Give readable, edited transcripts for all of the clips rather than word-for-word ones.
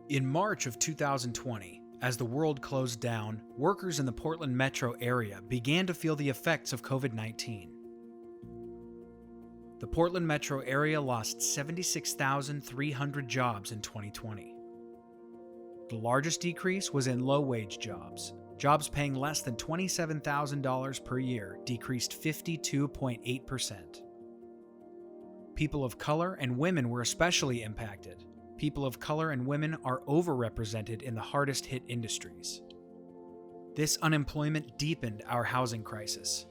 In March of 2020, as the world closed down, workers in the Portland metro area began to feel the effects of COVID-19. The Portland metro area lost 76,300 jobs in 2020. The largest decrease was in low-wage jobs. Jobs paying less than $27,000 per year decreased 52.8%. People of color and women were especially impacted. People of color and women are overrepresented in the hardest-hit industries. This unemployment deepened our housing crisis.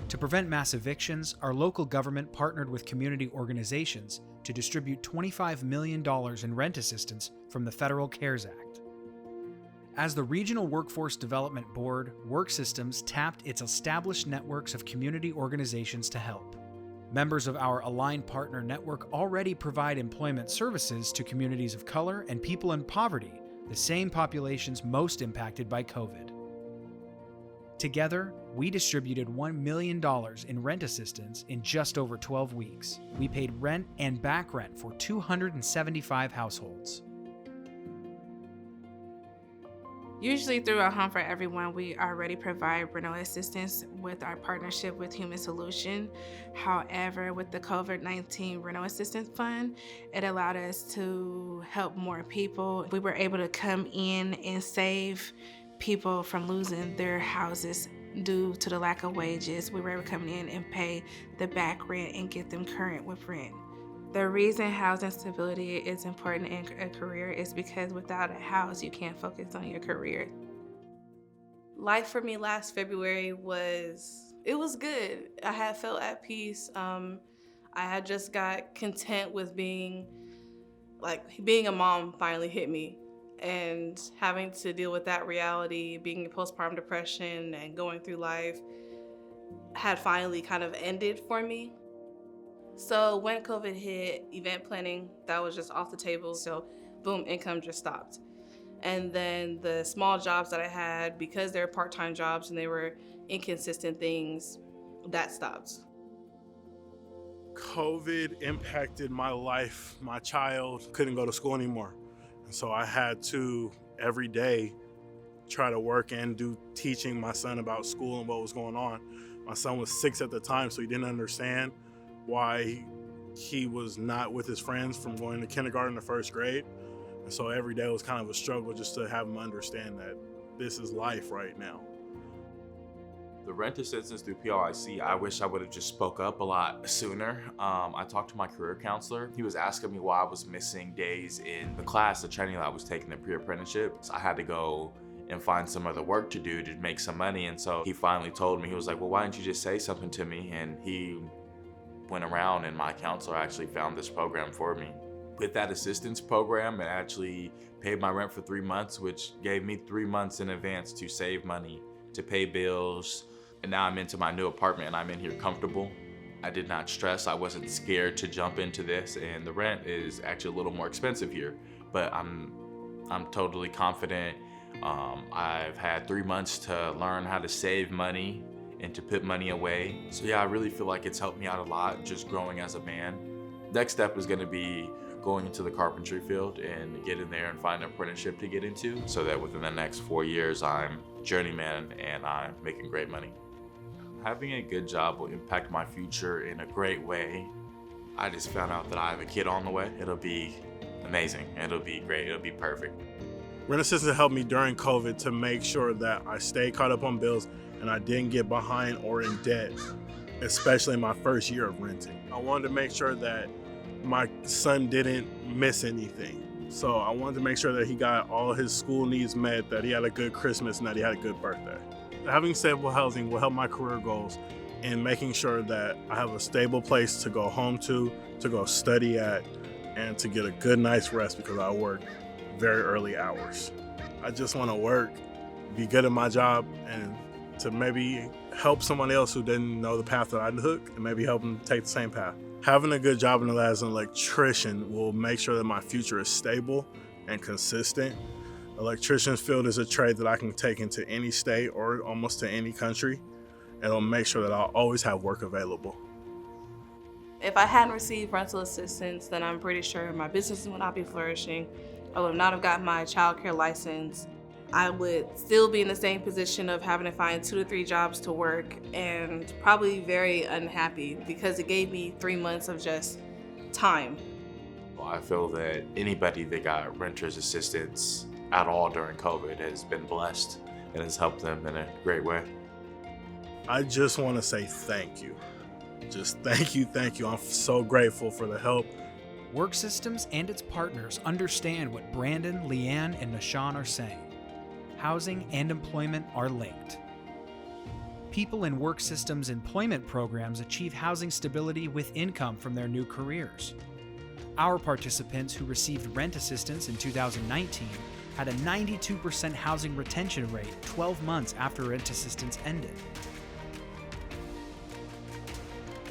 To prevent mass evictions, our local government partnered with community organizations to distribute $25 million in rent assistance from the Federal CARES Act. As the Regional Workforce Development Board, Worksystems tapped its established networks of community organizations to help. Members of our Aligned Partner Network already provide employment services to communities of color and people in poverty, the same populations most impacted by COVID. Together, we distributed $1 million in rent assistance in just over 12 weeks. We paid rent and back rent for 275 households. Usually through A Home for Everyone, we already provide rental assistance with our partnership with Human Solution. However, with the COVID-19 Rental Assistance Fund, it allowed us to help more people. We were able to come in and save people from losing their houses due to the lack of wages. We were able to come in and pay the back rent and get them current with rent. The reason housing stability is important in a career is because without a house, you can't focus on your career. Life for me last February was good. I had felt at peace. I had just got content with being a mom finally hit me, and having to deal with that reality, being in postpartum depression and going through life had finally kind of ended for me. So when COVID hit, event planning, that was just off the table. So boom, income just stopped. And then the small jobs that I had, because they were part-time jobs and they were inconsistent things, that stopped. COVID impacted my life. My child couldn't go to school anymore. And so I had to, every day, try to work and do teaching my son about school and what was going on. My son was 6 at the time, so he didn't understand why he was not with his friends from going to kindergarten to first grade. And so every day was kind of a struggle just to have him understand that this is life right now. The rent assistance through PLIC, I wish I would have just spoke up a lot sooner. I talked to my career counselor. He was asking me why I was missing days in the class, the training that I was taking, the pre-apprenticeship. So I had to go and find some other work to do to make some money. And so he finally told me, he was like, well, why didn't you just say something to me? And he went around and my counselor actually found this program for me. With that assistance program, it actually paid my rent for 3 months, which gave me 3 months in advance to save money, to pay bills. And now I'm into my new apartment and I'm in here comfortable. I did not stress, I wasn't scared to jump into this, and the rent is actually a little more expensive here, but I'm totally confident. I've had 3 months to learn how to save money and to put money away. So yeah, I really feel like it's helped me out a lot just growing as a man. Next step is gonna be going into the carpentry field and get in there and find an apprenticeship to get into so that within the next 4 years, I'm journeyman and I'm making great money. Having a good job will impact my future in a great way. I just found out that I have a kid on the way. It'll be amazing. It'll be great. It'll be perfect. Rent assistance helped me during COVID to make sure that I stayed caught up on bills and I didn't get behind or in debt, especially in my first year of renting. I wanted to make sure that my son didn't miss anything. So I wanted to make sure that he got all his school needs met, that he had a good Christmas, and that he had a good birthday. Having stable housing will help my career goals in making sure that I have a stable place to go home to go study at, and to get a good night's rest because I work very early hours. I just want to work, be good at my job, and to maybe help someone else who didn't know the path that I took and maybe help them take the same path. Having a good job as an electrician will make sure that my future is stable and consistent. Electrician's field is a trade that I can take into any state or almost to any country, and it'll make sure that I'll always have work available. If I hadn't received rental assistance, then I'm pretty sure my business would not be flourishing. I would not have gotten my childcare license. I would still be in the same position of having to find 2 to 3 jobs to work and probably very unhappy because it gave me 3 months of just time. Well, I feel that anybody that got renter's assistance at all during COVID has been blessed and has helped them in a great way. I just want to say thank you. Just thank you. I'm so grateful for the help. Worksystems and its partners understand what Brandon, Leanne, and Nashawn are saying. Housing and employment are linked. People in Worksystems employment programs achieve housing stability with income from their new careers. Our participants who received rent assistance in 2019 had a 92% housing retention rate 12 months after rent assistance ended.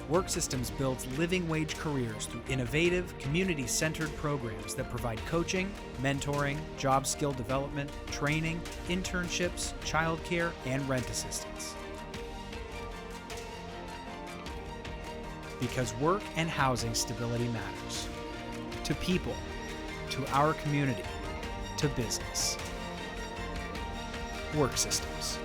Worksystems builds living wage careers through innovative, community-centered programs that provide coaching, mentoring, job skill development, training, internships, childcare, and rent assistance. Because work and housing stability matters. To people, to our community, to business. Worksystems.